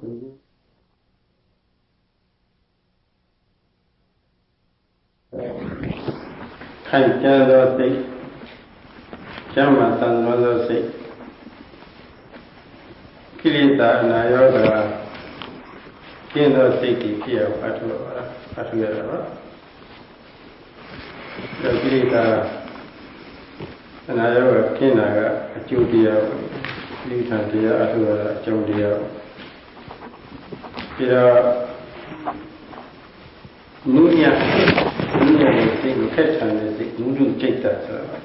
ခိုင်ကျသောစိတ်ကျမ်းမာသံသောသောစိတ်ကိလေသာအနာရောဂါကျင်းသောစိတ်တွေဖြစ်အောင်အထုရတာပါဒါကိလေသာအနာရောဂါကျင်းတာကအကျိုးတရားဒီထံတရားအထုရတာအကျိုးတရားပြီးတော့နုညံ့တဲ့စိတ်ကိုခက်ထန်တဲ့စိတ်နုဒုစိတ်တာဆိုတာ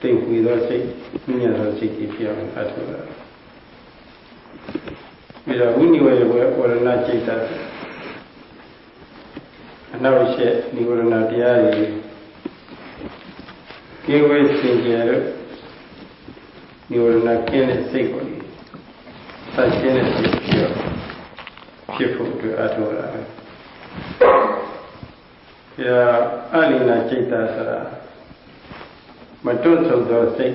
တိတ်ဝီသောစိတ်နုညံ့သောစိတ်ကြီးဖြစ်အောင်အထုရတာပြီးတော့ဝိနိဝေဝရဏစိတ်တာအနောက်ရှက်နိဝရဏတရားတွေကင်းဝေးစင်ကြယ်လို့နိဝရဏကင်းတဲ့စိတ်ကိုဆက်ရှင်းတဲ့စိတ်ဖြစ်ဖို့အတွက်အထုရတာအလိနာစိတ်တာဆိုတာမတွန့်ဆုတ်သောစိတ်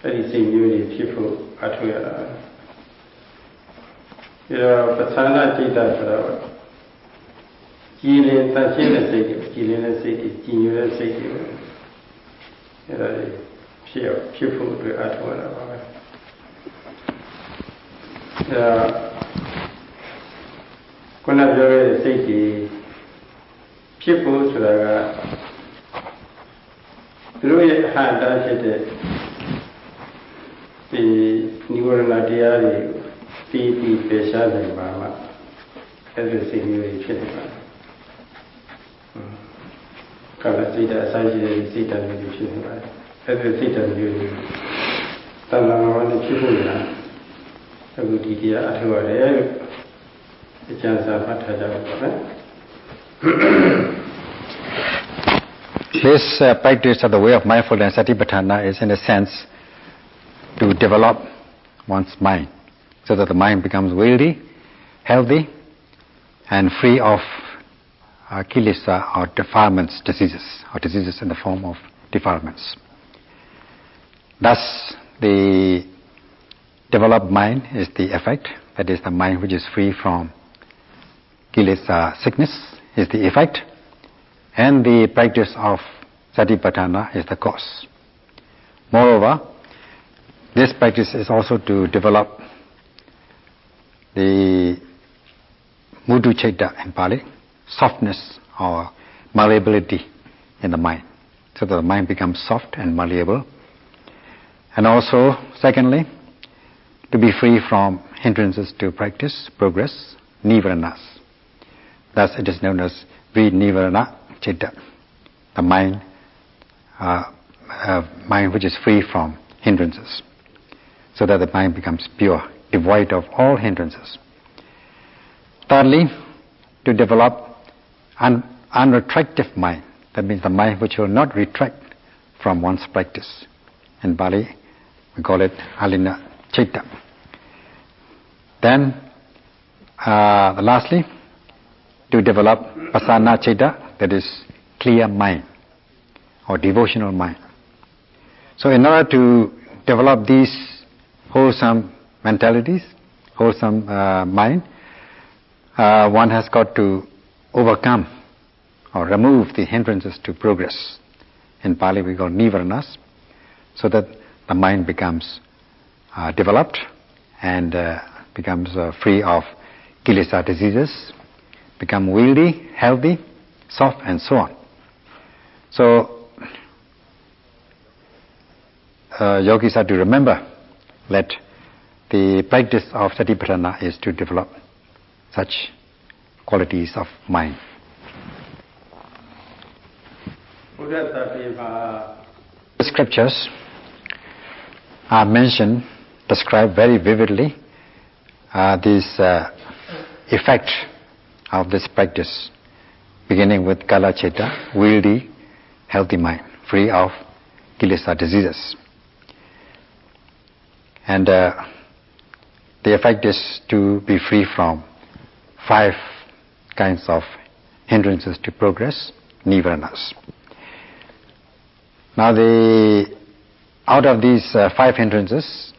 အဲ့ဒီစိတ်မျိုးတွေဖြစ်ဖို့အထုရတာပသနာစိတ်တာဆိုတော့ကြည်လင်သန့်ရှင်းတဲ့စိတ်တွေကြည်လင်တဲ့စိတ်တွေကြည်ညိုတဲ့စိတ်တွေအဲ့ဒါဖြစ်ဖို့အတွက်အထုရတာပါပဲခုနပြောခဲ့တဲ့စိတ်ကြီးဖြစ်ဖို့ဆိုတာကသူတို့ရဲ့အဟံတာဖြစ်တဲ့ဒီနိဝရဏတရားတွေပြီးပယ်ရှားနိုင်ပါမှအဲ့ဒီစိတ်မျိုးတွေဖြစ်နေပါကာလစိတ်ဓာတ်အစာရှိတဲ့စိတ်ဓာတ်မျိုးဖြစ်နေပါတယ်အဲ့ဒီစိတ်ဓာတ်မျိုးတွေတဏှာဝါနဲ့ဖြစ်ဖို့လားအခုဒီတရားအထောက်ရတယ်လို့အကျဉ်းစာမှတ်ထားကြပါမယ် This practice of the way of mindfulness, Satipatthana, is in a sense to develop one's mind so that the mind becomes wealthy, healthy, and free of kilesa or defilements, diseases in the form of defilements. Thus, the developed mind is the effect, that is the mind which is free from kilesa sickness is the effect, and the practice of Satipatthana is the cause. Moreover, this practice is also to develop the Mudu Chaita in Pali, softness or malleability in the mind, so that the mind becomes soft and malleable. And also, secondly, to be free from hindrances to practice, progress, nivaranas. Thus it is known as Nivarana Chitta, the mind which is free from hindrances, so that the mind becomes pure, devoid of all hindrances. Thirdly, to develop an unretractive mind, that means the mind which will not retract from one's practice. In Pali, we call it Alina Chitta. Then, lastly, to develop Pasana Chitta, that is clear mind or devotional mind. So in order to develop these wholesome mentalities, wholesome mind, one has got to overcome or remove the hindrances to progress. In Pali we call nivaranas, so that the mind becomes developed and becomes free of kilesa diseases, become wealthy, healthy, soft, and so on. So, yogis are to remember that the practice of Satipatthana is to develop such qualities of mind. The scriptures are mentioned, described very vividly this effect of this practice, beginning with Kala Chitta, wealthy, healthy mind, free of kilesa diseases. And the effect is to be free from 5 kinds of hindrances to progress, nivaranas. Now out of these 5 hindrances,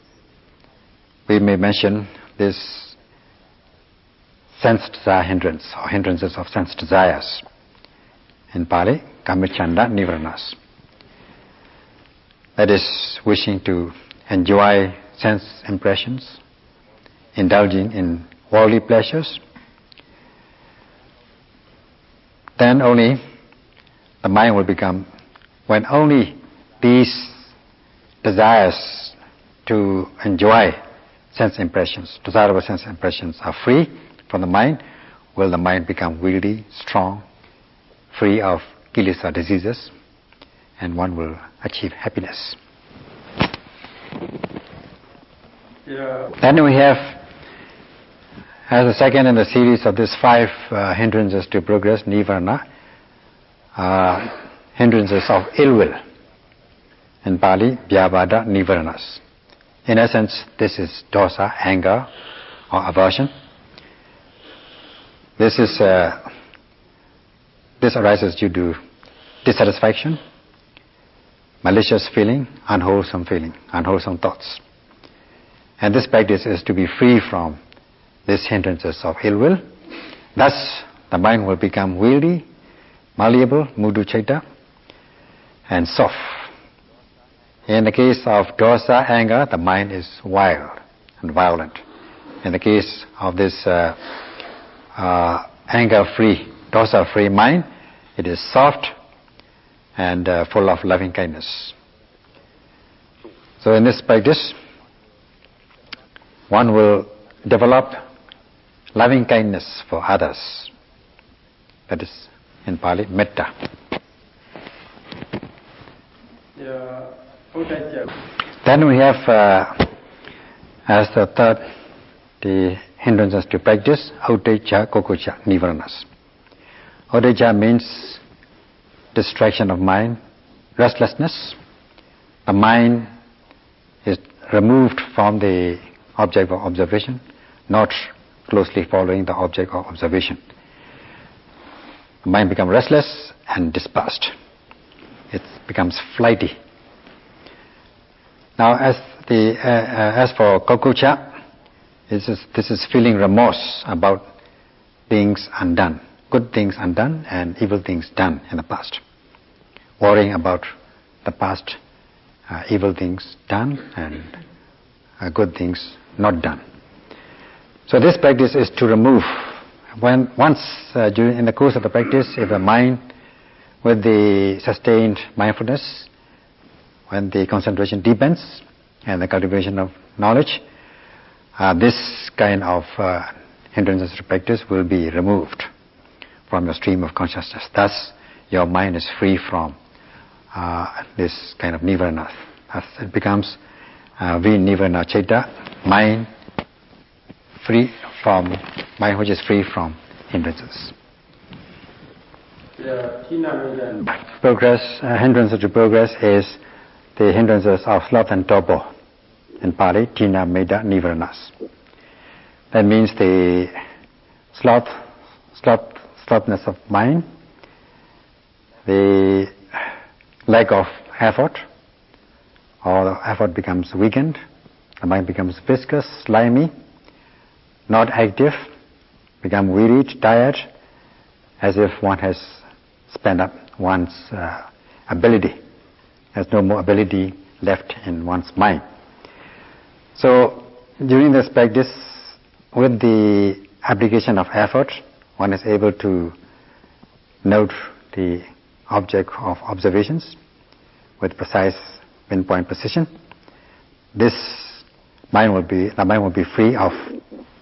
we may mention this sense desire hindrance or hindrances of sense desires. In Pali, Kamachanda Nivaranas. That is wishing to enjoy sense impressions, indulging in worldly pleasures. Then only the mind will become, when only these desires to enjoy sense impressions, desirable sense impressions are free from the mind, will the mind become really strong, free of kilesa diseases, and one will achieve happiness. Then we have, as the second in the series of these 5 hindrances to progress, Nivarana, hindrances of ill will. In Pali, Vyavada Nivaranas. In essence, this is dosa, anger, or aversion. This arises due to dissatisfaction, malicious feeling, unwholesome thoughts. And this practice is to be free from these hindrances of ill will. Thus, the mind will become wieldy, malleable, mudducitta, and soft. In the case of dosa, anger, the mind is wild and violent. In the case of this anger-free, dosa-free mind, it is soft and full of loving kindness. So in this practice, one will develop loving kindness for others. That is in Pali, metta. Then we have, as the third, the hindrances to practice, Uddhacca, Kukucca, Nivaranas. Uddhacca means distraction of mind, restlessness. The mind is removed from the object of observation, not closely following the object of observation. The mind becomes restless and dispersed. It becomes flighty. Now, as for Kukucca, this is feeling remorse about things undone, good things undone and evil things done in the past. Worrying about the past evil things done and good things not done. So this practice is to remove. In the course of the practice, if the mind, with the sustained mindfulness, when the concentration deepens and the cultivation of knowledge, this kind of hindrances to practice will be removed from your stream of consciousness. Thus, your mind is free from this kind of nivarana. Thus, it becomes vinivarana citta, mind which is free from hindrances. Hindrances to progress is the hindrances of sloth and torpor. In Pali, Tina Meda Nivaranas. That means the slothness of mind, the lack of effort, or the effort becomes weakened, the mind becomes viscous, slimy, not active, become wearied, tired, as if one has spent up one's ability. There's no more ability left in one's mind. So during this practice, with the application of effort, one is able to note the object of observations with precise pinpoint precision. The mind will be free of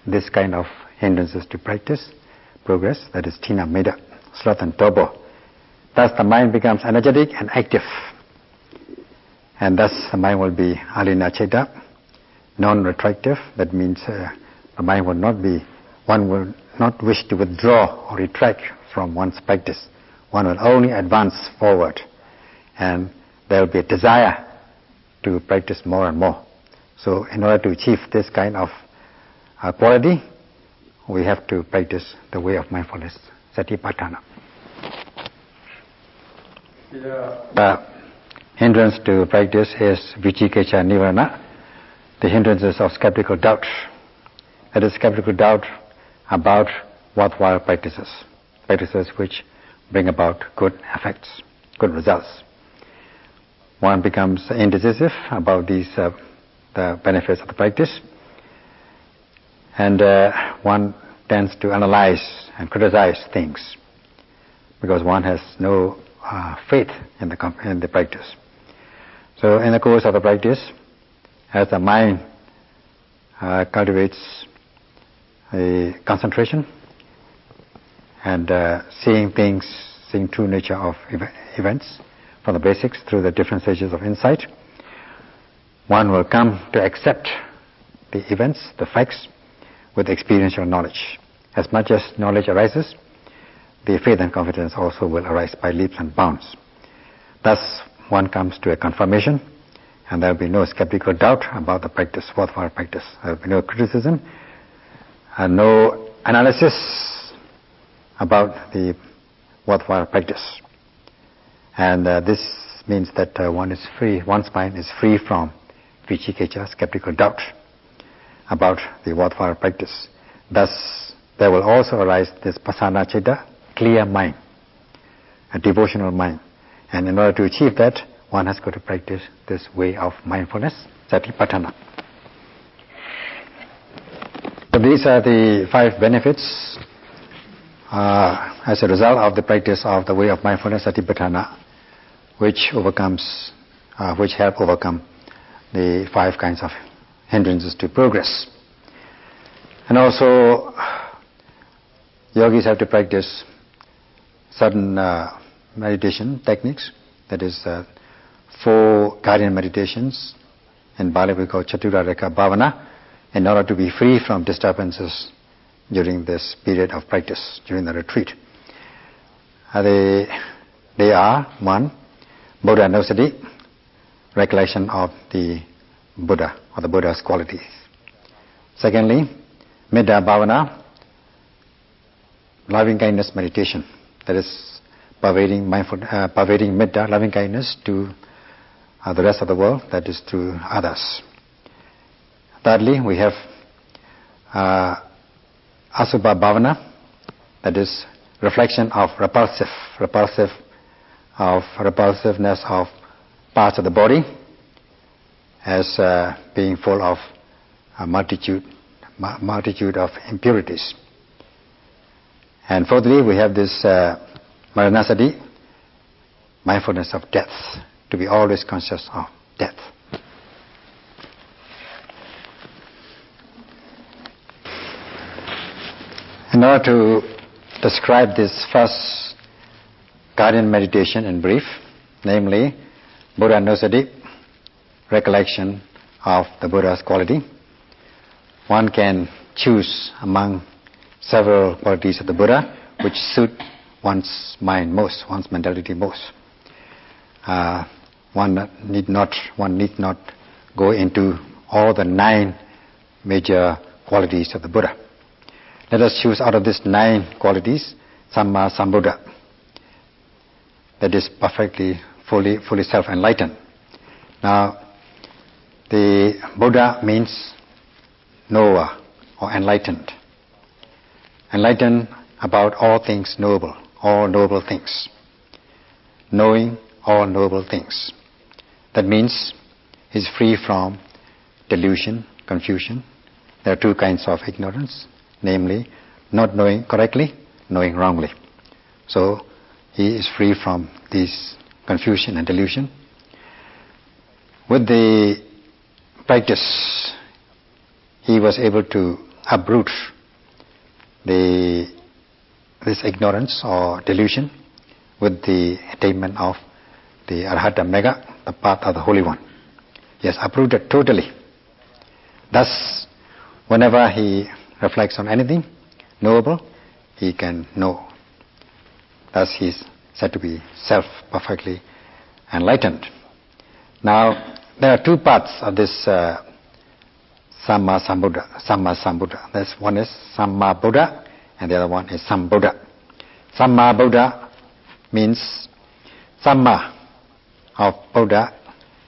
this kind of hindrances to progress, that is tina, meda, sloth and torpor. Thus the mind becomes energetic and active, and thus the mind will be alina citta, non-retractive. That means the mind will one will not wish to withdraw or retract from one's practice. One will only advance forward, and there will be a desire to practice more and more. So in order to achieve this kind of quality, we have to practice the way of mindfulness, satipatthana. The hindrance to practice is vicikicca nivarana. the hindrances of skeptical doubt. That is skeptical doubt about worthwhile practices, practices which bring about good effects, good results. One becomes indecisive about the benefits of the practice, and one tends to analyze and criticize things because one has no faith in the practice. So in the course of the practice, as the mind cultivates a concentration and seeing things, seeing true nature of events from the basics through the different stages of insight, one will come to accept the events, the facts, with experiential knowledge. As much as knowledge arises, the faith and confidence also will arise by leaps and bounds. Thus, one comes to a confirmation, and there will be no skeptical doubt about the practice, worthwhile practice. There will be no criticism, and no analysis about the worthwhile practice. And this means that one is free, one's mind is free from vicikecha, skeptical doubt about the worthwhile practice. Thus, there will also arise this pasana citta, clear mind, a devotional mind. And in order to achieve that, one has got to practice this way of mindfulness, satipatthana. So these are the 5 benefits as a result of the practice of the way of mindfulness, satipatthana, which help overcome the 5 kinds of hindrances to progress. And also, yogis have to practice certain meditation techniques, that is 4 guardian meditations. In Bali we call Chatura Rekha Bhavana, in order to be free from disturbances during this period of practice, during the retreat. They are 1. Buddha-nusati, recollection of the Buddha or the Buddha's qualities. Secondly, Metta Bhavana, loving kindness meditation, that is pervading metta, loving kindness to the rest of the world, that is to others. Thirdly, we have Asubha Bhavana, that is reflection of repulsiveness of parts of the body as being full of a multitude of impurities. And fourthly, we have this Maranasati, mindfulness of death, to be always conscious of death. In order to describe this first guardian meditation in brief, namely Buddha-nusati, recollection of the Buddha's quality, one can choose among several qualities of the Buddha which suit one's mind most, one's mentality most. One need not go into all the 9 major qualities of the Buddha. Let us choose out of these 9 qualities Samma Sambuddha, that is perfectly, fully self-enlightened. Now, the Buddha means knower or enlightened. Enlightened about all things noble, all noble things. Knowing all noble things. That means he's free from delusion, confusion. There are 2 kinds of ignorance, namely not knowing correctly, knowing wrongly. So he is free from this confusion and delusion. With the practice, he was able to uproot this ignorance or delusion with the attainment of the Arhata Mega, the path of the Holy One. He has uprooted totally. Thus, whenever he reflects on anything knowable, he can know. Thus he is said to be perfectly enlightened. Now, there are 2 parts of this Samma Sambuddha. This one is Samma Buddha and the other one is Sambuddha. Samma Buddha means Samma of Buddha.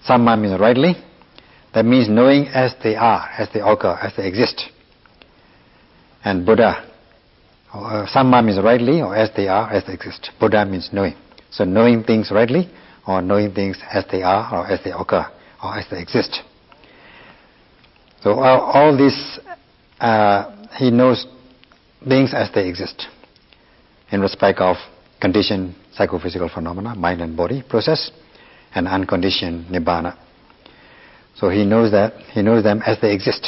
Samma means rightly. That means knowing as they are, as they occur, as they exist. And Buddha, Samma means rightly, or as they are, as they exist. Buddha means knowing. So knowing things rightly, or knowing things as they are, or as they occur, or as they exist. So all this, he knows things as they exist in respect of conditioned psychophysical phenomena, mind and body process, and unconditioned nibbana. So he knows them as they exist.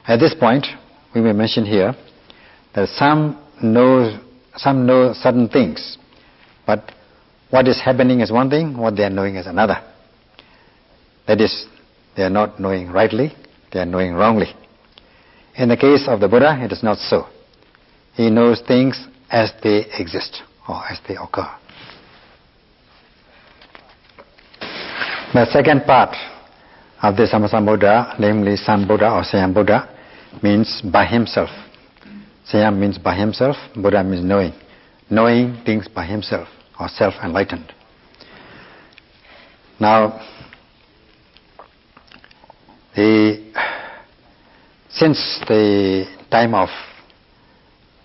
At this point, we may mention here that some know certain things, but what is happening is one thing, what they are knowing is another. That is, they are not knowing rightly, they are knowing wrongly. In the case of the Buddha, it is not so. He knows things as they exist, or as they occur. The second part of the Sammasambuddha, namely Sambuddha or Sayambuddha, means by himself. Sayam means by himself, Buddha means knowing. Knowing things by himself, or self-enlightened. Now, since the time of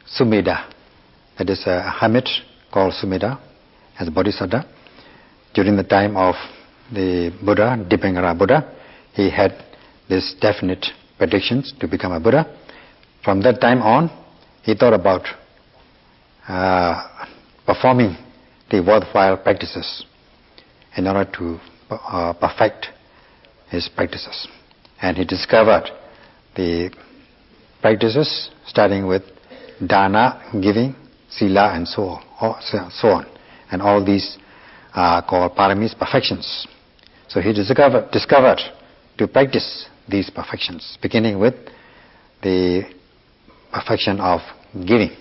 Sumedha, that is a hermit called Sumedha as Bodhisattva, during the time of the Buddha, Dipangara Buddha, he had these definite predictions to become a Buddha. From that time on, he thought about performing the worthwhile practices in order to perfect his practices. And he discovered the practices starting with dana, giving, sila, and so on. And all these are called paramis, perfections. So he discovered to practice these perfections, beginning with the perfection of giving.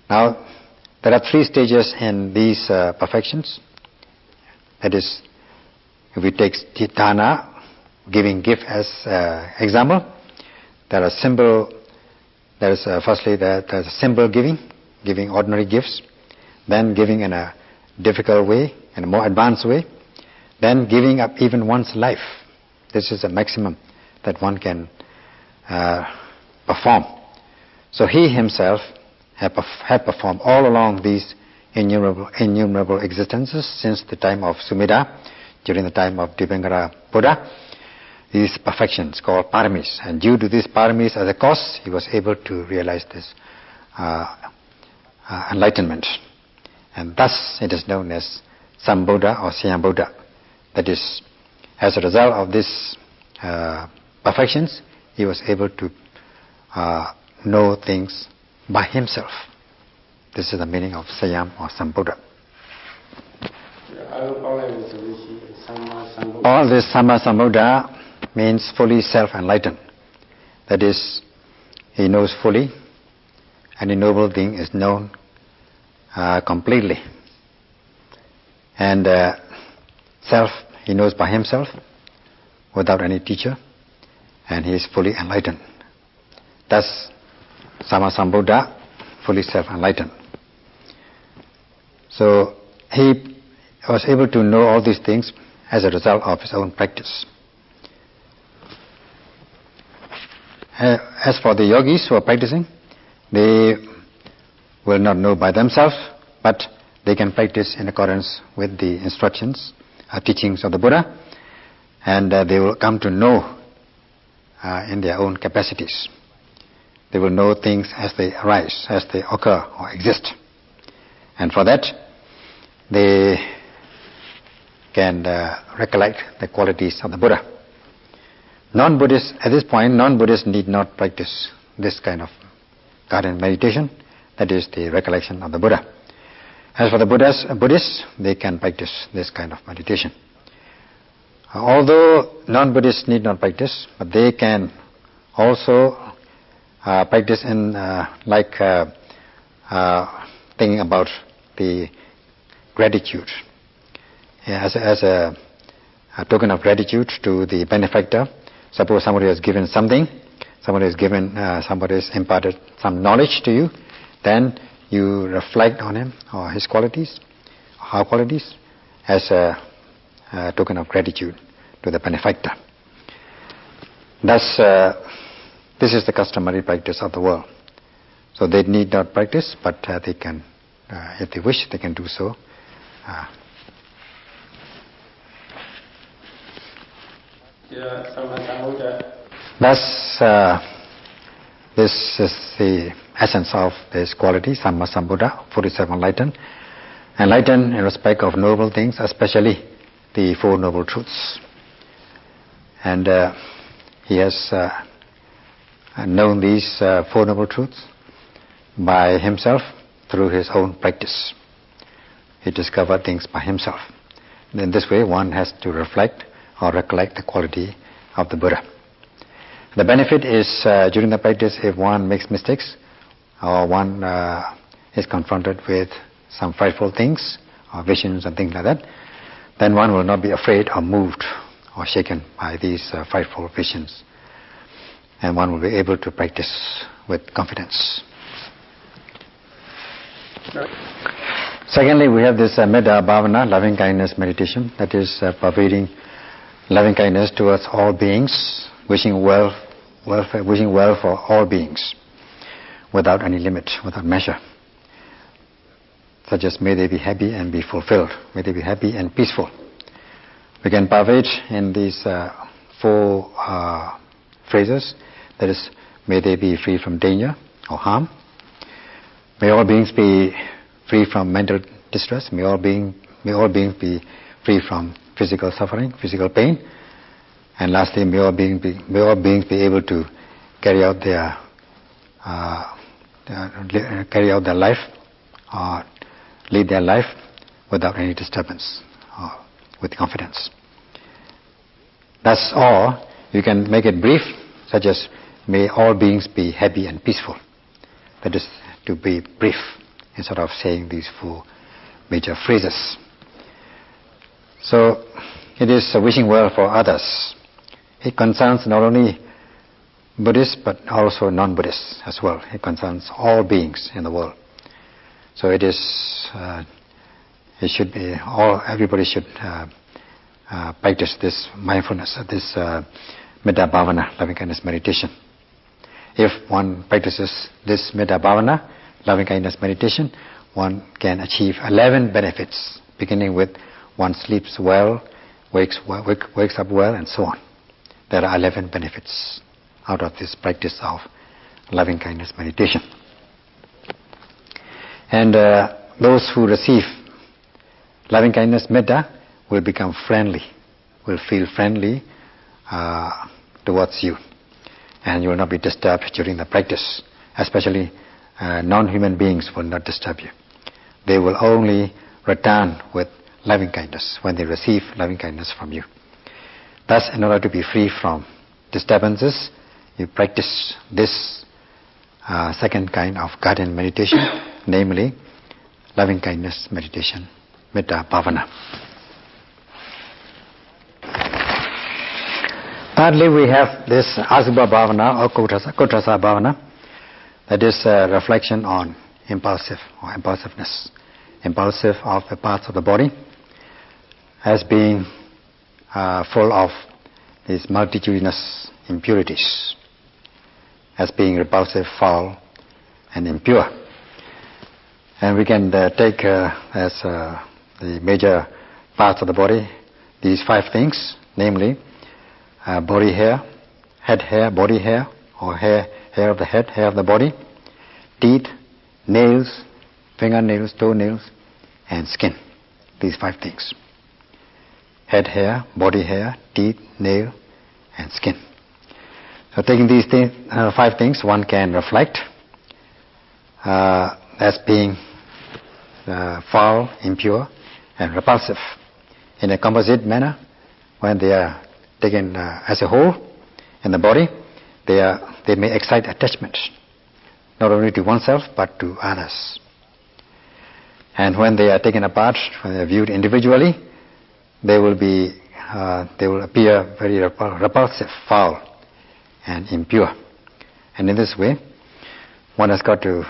Now, there are 3 stages in these perfections. That is, if we take dana, giving gift as example, there are simple. There is firstly there's a simple giving ordinary gifts, then giving in a difficult way, in a more advanced way, then giving up even one's life. This is the maximum that one can perform. So he himself had performed all along these innumerable existences since the time of Sumedha, during the time of Dipangara Buddha, these perfections called paramis. And due to these paramis as a cause, he was able to realize this enlightenment. And thus it is known as Sambuddha or Sayambuddha. That is, as a result of these perfections, he was able to know things by himself. This is the meaning of Sayam or Sambuddha. All this Samma Sambuddha means fully self-enlightened. That is, he knows fully, any noble thing is known completely. And self, he knows by himself, without any teacher, and he is fully enlightened. Thus, Samma Sambuddha, fully self-enlightened. So, he was able to know all these things as a result of his own practice. As for the yogis who are practicing, they will not know by themselves, but they can practice in accordance with the instructions, teachings of the Buddha, and they will come to know in their own capacities. They will know things as they arise, as they occur or exist. And for that, they can recollect the qualities of the Buddha. Non-Buddhists, at this point, non-Buddhists need not practice this kind of guided meditation, that is the recollection of the Buddha. As for the Buddhists, they can practice this kind of meditation. Although non-Buddhists need not practice, but they can also practice in thinking about the gratitude. As a token of gratitude to the benefactor. Suppose somebody has given something, somebody has imparted some knowledge to you, then you reflect on him or his qualities, her qualities, as a token of gratitude to the benefactor. Thus, this is the customary practice of the world. So they need not practice, but they can, if they wish, they can do so. Thus, this is the essence of this quality, Samma Sambuddha, 47 enlightened. Enlightened in respect of noble things, especially the Four Noble Truths. And he has known these Four Noble Truths by himself through his own practice. He discovered things by himself. And in this way, one has to reflect or recollect the quality of the Buddha. The benefit is during the practice, if one makes mistakes or one is confronted with some frightful things or visions and things like that, then one will not be afraid or moved or shaken by these frightful visions, and one will be able to practice with confidence. Secondly, we have this Metta Bhavana, loving kindness meditation, that is pervading loving kindness towards all beings, wishing well for all beings, without any limit, without measure. Such as, may they be happy and be fulfilled, may they be happy and peaceful. We can pervade in these four phrases, that is, may they be free from danger or harm, may all beings be free from mental distress, may all beings be free from physical suffering, physical pain, and lastly, may all beings be able to carry out their life, or lead their life without any disturbance, or with confidence. That's all. You can make it brief, such as, may all beings be happy and peaceful. That is to be brief, instead of saying these four major phrases. So, it is wishing well for others. It concerns not only Buddhists, but also non-Buddhists as well. It concerns all beings in the world. So it is, everybody should practice this mindfulness, this Metta Bhavana, loving kindness meditation. If one practices this Metta Bhavana, loving kindness meditation, one can achieve 11 benefits, beginning with one sleeps well, wakes up well, and so on. There are 11 benefits out of this practice of loving kindness meditation. And those who receive loving kindness metta will become friendly, will feel friendly towards you, and you will not be disturbed during the practice. Especially non-human beings will not disturb you. They will only return with loving kindness when they receive loving kindness from you. Thus, in order to be free from disturbances, you practice this second kind of guardian meditation, namely loving kindness meditation, Metta Bhavana. Thirdly, we have this Asubha Bhavana or Kotasa Bhavana, that is reflection on impulsiveness, impulsive of the parts of the body, as being full of these multitudinous impurities, as being repulsive, foul, and impure. And we can take as the major parts of the body these 5 things, namely body hair, head hair, body hair, or hair of the head, hair of the body, teeth, nails, fingernails, toenails, and skin. These 5 things. Head hair, body hair, teeth, nail, and skin. So taking these 5 things, one can reflect as being foul, impure, and repulsive. In a composite manner, when they are taken as a whole in the body, they may excite attachment, not only to oneself but to others. And when they are taken apart, when they are viewed individually, they will appear very repulsive, foul, and impure. And in this way, one has got to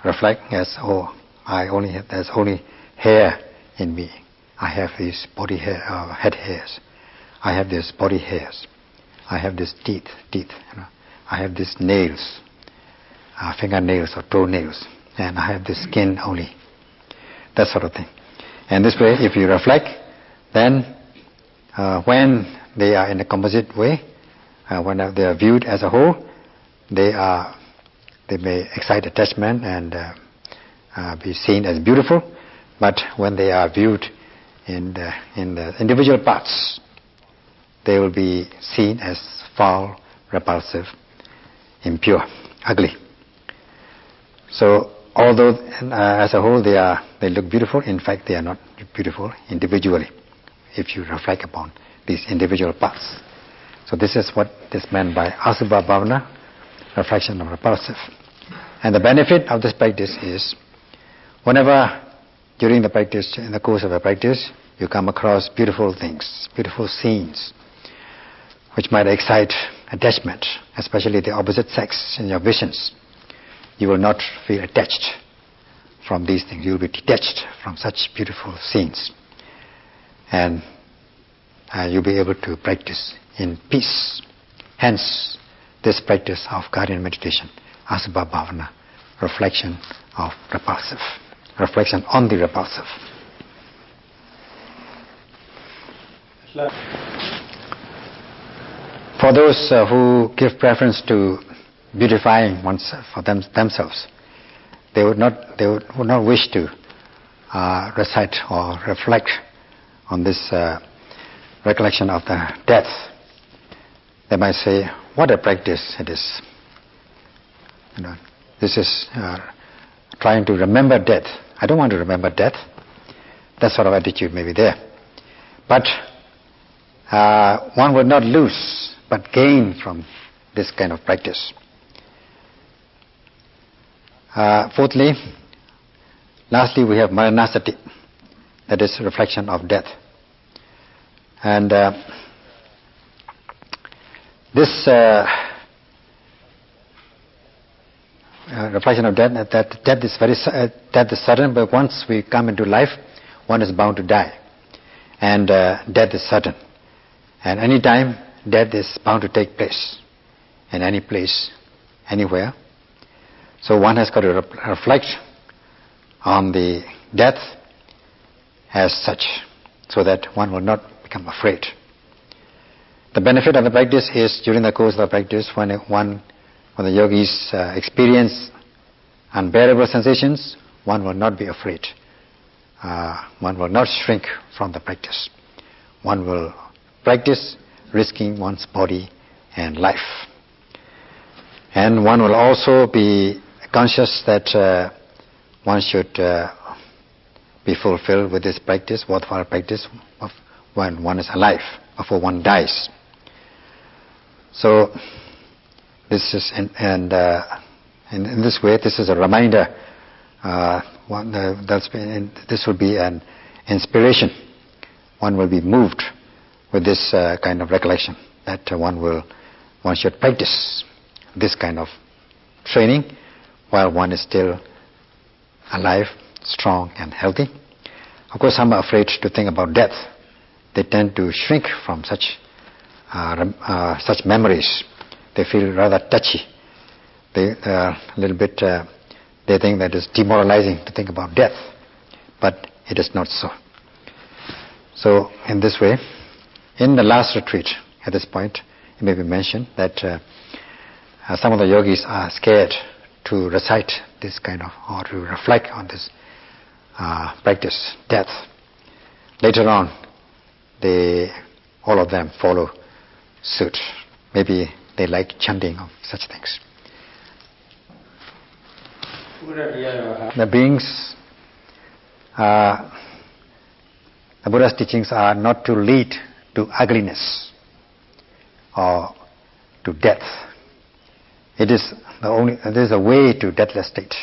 reflect as, there's only hair in me. I have these body hair, head hairs. I have these body hairs, I have these teeth, I have these nails, fingernails or toenails, and I have this skin only, that sort of thing. And this way, if you reflect, then when they are in a composite way, when they are viewed as a whole, they may excite attachment and be seen as beautiful. But when they are viewed in the individual parts, they will be seen as foul, repulsive, impure, ugly. So although as a whole they look beautiful, in fact they are not beautiful individually, if you reflect upon these individual parts. So this is what is meant by Asubha Bhavana, reflection of repulsive. And the benefit of this practice is, whenever during the practice, in the course of a practice, you come across beautiful things, beautiful scenes, which might excite attachment, especially the opposite sex in your visions, you will not feel attached from these things. You will be detached from such beautiful scenes. And you'll be able to practice in peace. Hence, this practice of guardian meditation, Asubha Bhavana, reflection of repulsive, reflection on the repulsive. For those who give preference to beautifying oneself for themselves, they would not wish to recite or reflect on this recollection of the death. They might say, what a practice it is. This is trying to remember death. I don't want to remember death. That sort of attitude may be there. But one would not lose, but gain from this kind of practice. Fourthly, lastly, we have Maranasati, that is reflection of death. And this reflection of death, that death is sudden, but once we come into life, one is bound to die. And death is sudden. And any time, death is bound to take place, in any place, anywhere. So one has got to reflect on the death as such, so that one will not become afraid. The benefit of the practice is, during the course of the practice, when the yogis experience unbearable sensations, one will not be afraid. One will not shrink from the practice. One will practice risking one's body and life. And one will also be conscious that one should be fulfilled with this practice, worthwhile practice, of when one is alive, before one dies. So this is, in this way, this is a reminder. This will be an inspiration. One will be moved with this kind of recollection, that one should practice this kind of training while one is still alive, strong and healthy. Of course, some are afraid to think about death. They tend to shrink from such memories. They feel rather touchy. They think that it's demoralizing to think about death, but it is not so. So in this way, in the last retreat, at this point, it may be mentioned that some of the yogis are scared to recite this kind of, or to reflect on this practice, death. Later on, all of them follow suit. Maybe they like chanting of such things. The beings, the Buddha's teachings are not to lead to ugliness or to death. It is a way to deathless state,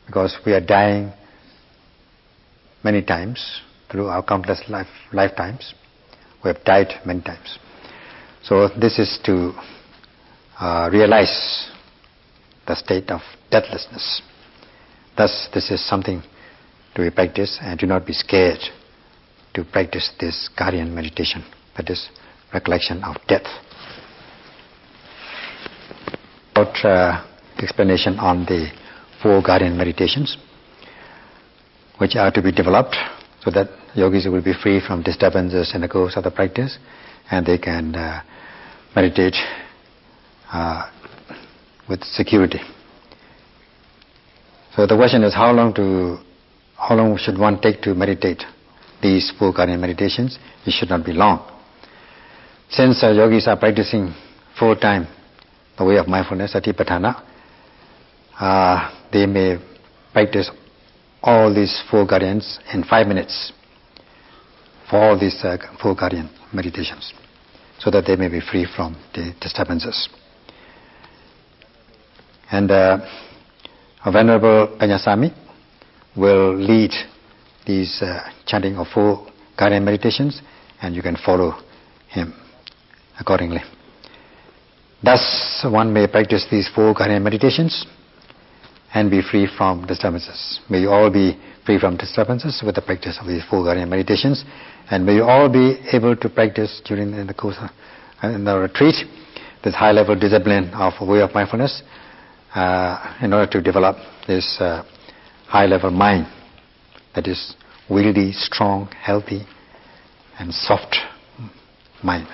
because we are dying many times through our countless lifetimes. We have died many times. So this is to realize the state of deathlessness. Thus, this is something to be practiced, and do not be scared to practice this guardian meditation that is recollection of death. About explanation on the 4 guardian meditations, which are to be developed so that yogis will be free from disturbances in the course of the practice, and they can meditate with security. So the question is, how long should one take to meditate these 4 guardian meditations? It should not be long. Since yogis are practicing 4 times the way of mindfulness, Satipatthana, they may practice all these 4 guardians in 5 minutes for all these 4 guardian meditations, so that they may be free from the disturbances. And Venerable Panyasami will lead these chanting of 4 guardian meditations, and you can follow him accordingly. Thus one may practice these 4 guardian meditations and be free from disturbances. May you all be free from disturbances with the practice of these 4 guardian meditations, and may you all be able to practice during the course of the retreat this high level discipline of way of mindfulness in order to develop this high level mind that is wieldy, strong, healthy and soft mind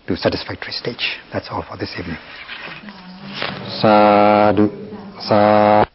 to satisfactory stage. That's all for this evening. Sadhu. Sadhu.